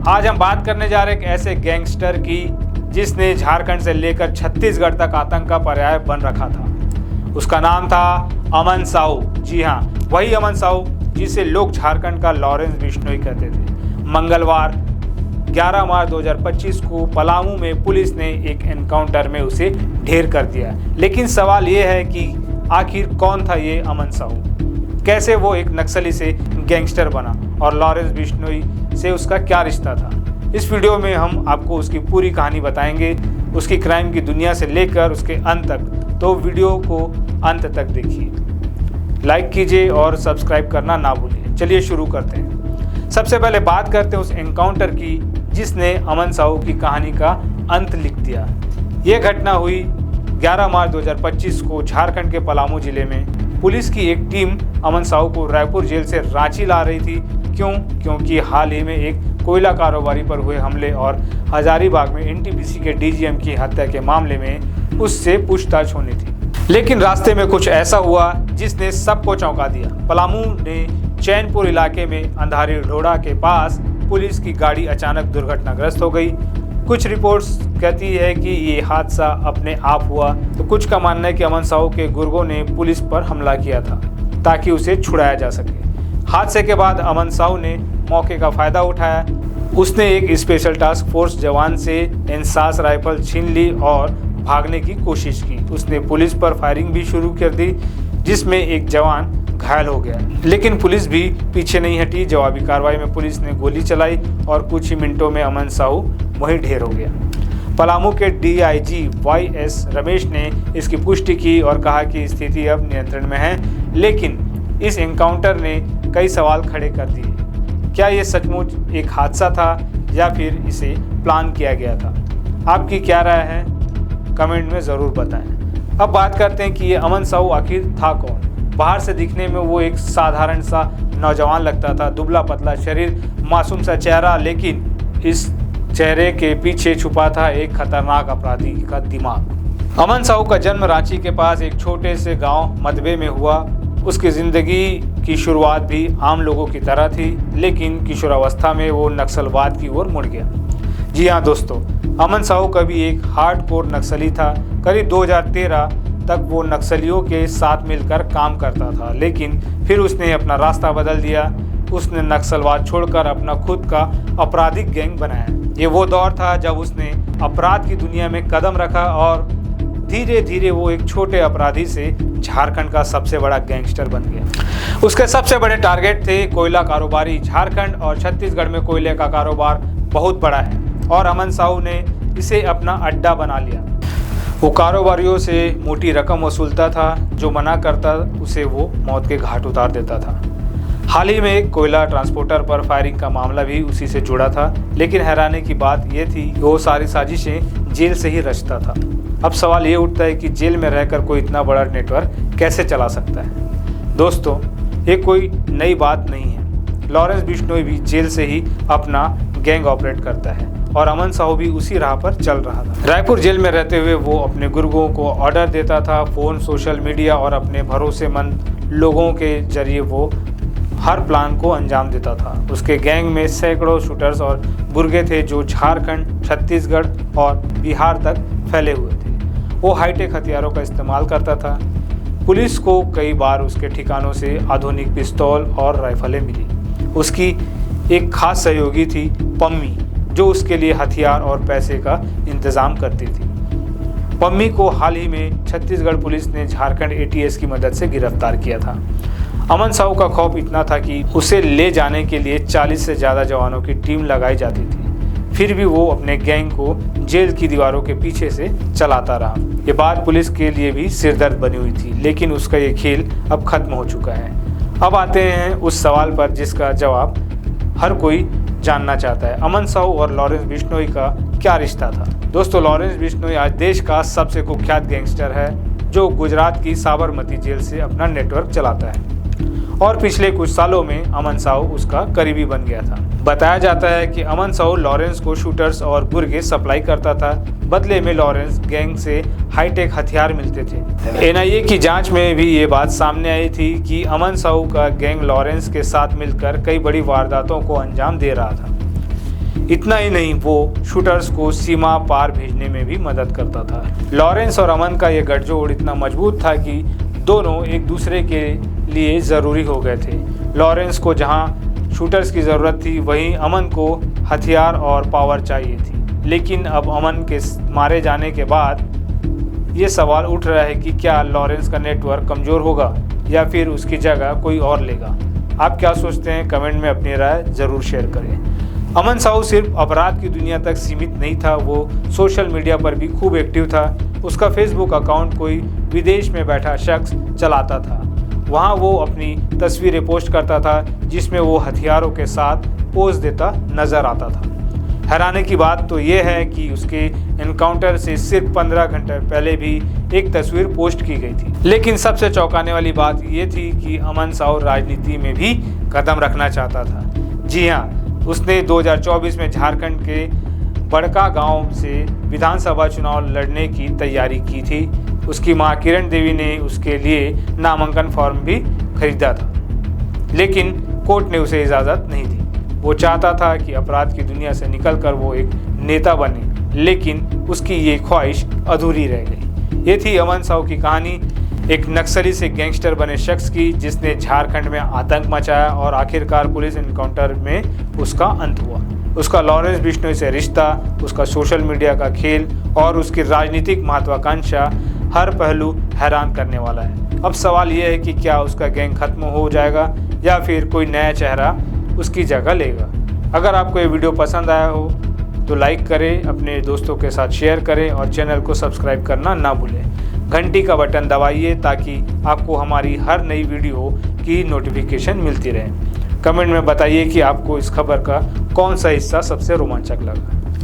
आज हम बात करने जा रहे हैं एक ऐसे गैंगस्टर की जिसने झारखंड से लेकर छत्तीसगढ़ तक आतंक का पर्याय बन रखा था। उसका नाम था अमन साहू। जी हाँ, वही अमन साहू जिसे लोग झारखंड का लॉरेंस बिश्नोई कहते थे। मंगलवार 11 मार्च 2025 को पलामू में पुलिस ने एक एनकाउंटर में उसे ढेर कर दिया। लेकिन सवाल ये है कि आखिर कौन था ये अमन साहू, कैसे वो एक नक्सली से गैंगस्टर बना और लॉरेंस बिश्नोई से उसका क्या रिश्ता था। इस वीडियो में हम आपको उसकी पूरी कहानी बताएंगे, उसकी क्राइम की दुनिया से लेकर उसके अंत तक। तो वीडियो को अंत तक देखिए, लाइक कीजिए और सब्सक्राइब करना ना भूलिए। चलिए शुरू करते हैं। सबसे पहले बात करते हैं उस एनकाउंटर की जिसने अमन साहू की कहानी का अंत लिख दिया। ये घटना हुई 11 मार्च 2025 को झारखंड के पलामू जिले में। पुलिस की एक टीम अमन साहू को रायपुर जेल से रांची ला रही थी। क्योंकि हाल ही में एक कोयला कारोबारी पर हुए हमले और हजारीबाग में एनटीपीसी के डीजीएम की हत्या के मामले में उससे पूछताछ होनी थी। लेकिन रास्ते में कुछ ऐसा हुआ जिसने सबको चौंका दिया। पलामू ने चैनपुर इलाके में अंधारी ढोड़ा के पास पुलिस की गाड़ी अचानक दुर्घटनाग्रस्त हो गई। कुछ रिपोर्ट्स कहती है कि ये हादसा अपने आप हुआ, तो कुछ का मानना है कि अमन साहू के गुर्गों ने पुलिस पर हमला किया था ताकि उसे छुड़ाया जा सके। हादसे के बाद अमन साहू ने मौके का फायदा उठाया। उसने एक स्पेशल टास्क फोर्स जवान से इंसास राइफल छीन ली और भागने की कोशिश की। उसने पुलिस पर फायरिंग भी शुरू कर दी जिसमें एक जवान घायल हो गया। लेकिन पुलिस भी पीछे नहीं हटी। जवाबी कार्रवाई में पुलिस ने गोली चलाई और कुछ ही मिनटों में अमन साहू वहीं ढेर हो गया। पलामू के डीआईजी वाईएस रमेश ने इसकी पुष्टि की और कहा कि स्थिति अब नियंत्रण में है। लेकिन इस एनकाउंटर ने कई सवाल खड़े कर दिए। क्या ये सचमुच एक हादसा था या फिर इसे प्लान किया गया था? आपकी क्या राय है, कमेंट में ज़रूर बताएं। अब बात करते हैं कि ये अमन साहू आखिर था कौन। बाहर से दिखने में वो एक साधारण सा नौजवान लगता था, दुबला पतला शरीर, मासूम सा चेहरा, लेकिन इस चेहरे के पीछे छुपा था एक खतरनाक अपराधी का दिमाग। अमन साहू का जन्म रांची के पास एक छोटे से गांव मदबे में हुआ। उसकी ज़िंदगी की शुरुआत भी आम लोगों की तरह थी, लेकिन किशोरावस्था में वो नक्सलवाद की ओर मुड़ गया। जी हाँ दोस्तों, अमन साहू कभी एक हार्डकोर नक्सली था। करीब 2013 तक वो नक्सलियों के साथ मिलकर काम करता था, लेकिन फिर उसने अपना रास्ता बदल दिया। उसने नक्सलवाद छोड़कर अपना खुद का आपराधिक गैंग बनाया। ये वो दौर था जब उसने अपराध की दुनिया में कदम रखा और धीरे धीरे वो एक छोटे अपराधी से झारखंड का सबसे बड़ा गैंगस्टर बन गया। उसके सबसे बड़े टारगेट थे कोयला कारोबारी। झारखंड और छत्तीसगढ़ में कोयले का कारोबार बहुत बड़ा है और अमन साहू ने इसे अपना अड्डा बना लिया। वो कारोबारियों से मोटी रकम वसूलता था, जो मना करता उसे वो मौत के घाट उतार देता था। हाल ही में एक कोयला ट्रांसपोर्टर पर फायरिंग का मामला भी उसी से जुड़ा था। लेकिन हैरानी की बात यह थी कि वो सारी साजिशें जेल से ही रचता था। अब सवाल ये उठता है कि जेल में रहकर कोई इतना बड़ा नेटवर्क कैसे चला सकता है। दोस्तों, ये कोई नई बात नहीं है। लॉरेंस बिश्नोई भी जेल से ही अपना गैंग ऑपरेट करता है और अमन साहू भी उसी राह पर चल रहा था। रायपुर जेल में रहते हुए वो अपने गुर्गों को ऑर्डर देता था। फ़ोन, सोशल मीडिया और अपने भरोसेमंद लोगों के जरिए वो हर प्लान को अंजाम देता था। उसके गैंग में सैकड़ों शूटर्स और गुर्गे थे जो झारखंड, छत्तीसगढ़ और बिहार तक फैले हुए थे। वो हाईटेक हथियारों का इस्तेमाल करता था। पुलिस को कई बार उसके ठिकानों से आधुनिक पिस्तौल और राइफलें मिली। उसकी एक खास सहयोगी थी पम्मी, जो उसके लिए हथियार और पैसे का इंतज़ाम करती थी। पम्मी को हाल ही में छत्तीसगढ़ पुलिस ने झारखंड एटीएस की मदद से गिरफ्तार किया था। अमन साहू का खौफ इतना था कि उसे ले जाने के लिए 40 से ज़्यादा जवानों की टीम लगाई जाती थी। फिर भी वो अपने गैंग को जेल की दीवारों के पीछे से चलाता रहा। ये बात पुलिस के लिए भी सिरदर्द बनी हुई थी, लेकिन उसका ये खेल अब खत्म हो चुका है। अब आते हैं उस सवाल पर जिसका जवाब हर कोई जानना चाहता है। अमन साहू और लॉरेंस बिश्नोई का क्या रिश्ता था? दोस्तों, लॉरेंस बिश्नोई आज देश का सबसे कुख्यात गैंगस्टर है, जो गुजरात की साबरमती जेल से अपना नेटवर्क चलाता है और पिछले कुछ सालों में अमन साहू उसका करीबी बन गया था। बताया जाता है कि अमन साहू लॉरेंस को शूटर्स और गुर्गे सप्लाई करता था। बदले में लॉरेंस गैंग से हाईटेक हथियार मिलते थे। एनआईए की जांच में भी ये बात सामने आई थी कि अमन साहू का गैंग लॉरेंस के साथ मिलकर कई बड़ी वारदातों को अंजाम दे रहा था। इतना ही नहीं, वो शूटर्स को सीमा पार भेजने में भी मदद करता था। लॉरेंस और अमन का ये गठजोड़ इतना मजबूत था कि दोनों एक दूसरे के लिए ज़रूरी हो गए थे। लॉरेंस को जहां शूटर्स की ज़रूरत थी, वहीं अमन को हथियार और पावर चाहिए थी। लेकिन अब अमन के मारे जाने के बाद ये सवाल उठ रहा है कि क्या लॉरेंस का नेटवर्क कमज़ोर होगा या फिर उसकी जगह कोई और लेगा। आप क्या सोचते हैं? कमेंट में अपनी राय ज़रूर शेयर करें। अमन साहू सिर्फ अपराध की दुनिया तक सीमित नहीं था, वो सोशल मीडिया पर भी खूब एक्टिव था। उसका फेसबुक अकाउंट कोई विदेश में बैठा शख्स चलाता था। वहाँ वो अपनी तस्वीरें पोस्ट करता था जिसमें वो हथियारों के साथ पोज देता नज़र आता था। हैरानी की बात तो ये है कि उसके एनकाउंटर से सिर्फ 15 घंटे पहले भी एक तस्वीर पोस्ट की गई थी। लेकिन सबसे चौंकाने वाली बात ये थी कि अमन साहू राजनीति में भी कदम रखना चाहता था। जी हाँ, उसने 2024 में झारखंड के बड़का गांव से विधानसभा चुनाव लड़ने की तैयारी की थी। उसकी मां किरण देवी ने उसके लिए नामांकन फॉर्म भी खरीदा था, लेकिन कोर्ट ने उसे इजाज़त नहीं दी। वो चाहता था कि अपराध की दुनिया से निकलकर वो एक नेता बने, लेकिन उसकी ये ख्वाहिश अधूरी रह गई। ये थी अमन साहू की कहानी, एक नक्सली से गैंगस्टर बने शख्स की जिसने झारखंड में आतंक मचाया और आखिरकार पुलिस एनकाउंटर में उसका अंत हुआ। उसका लॉरेंस बिश्नोई से रिश्ता, उसका सोशल मीडिया का खेल और उसकी राजनीतिक महत्वाकांक्षा हर पहलू हैरान करने वाला है। अब सवाल यह है कि क्या उसका गैंग खत्म हो जाएगा या फिर कोई नया चेहरा उसकी जगह लेगा। अगर आपको ये वीडियो पसंद आया हो तो लाइक करें, अपने दोस्तों के साथ शेयर करें और चैनल को सब्सक्राइब करना ना भूलें। घंटी का बटन दबाइए ताकि आपको हमारी हर नई वीडियो की नोटिफिकेशन मिलती रहे। कमेंट में बताइए कि आपको इस खबर का कौन सा हिस्सा सबसे रोमांचक लगा।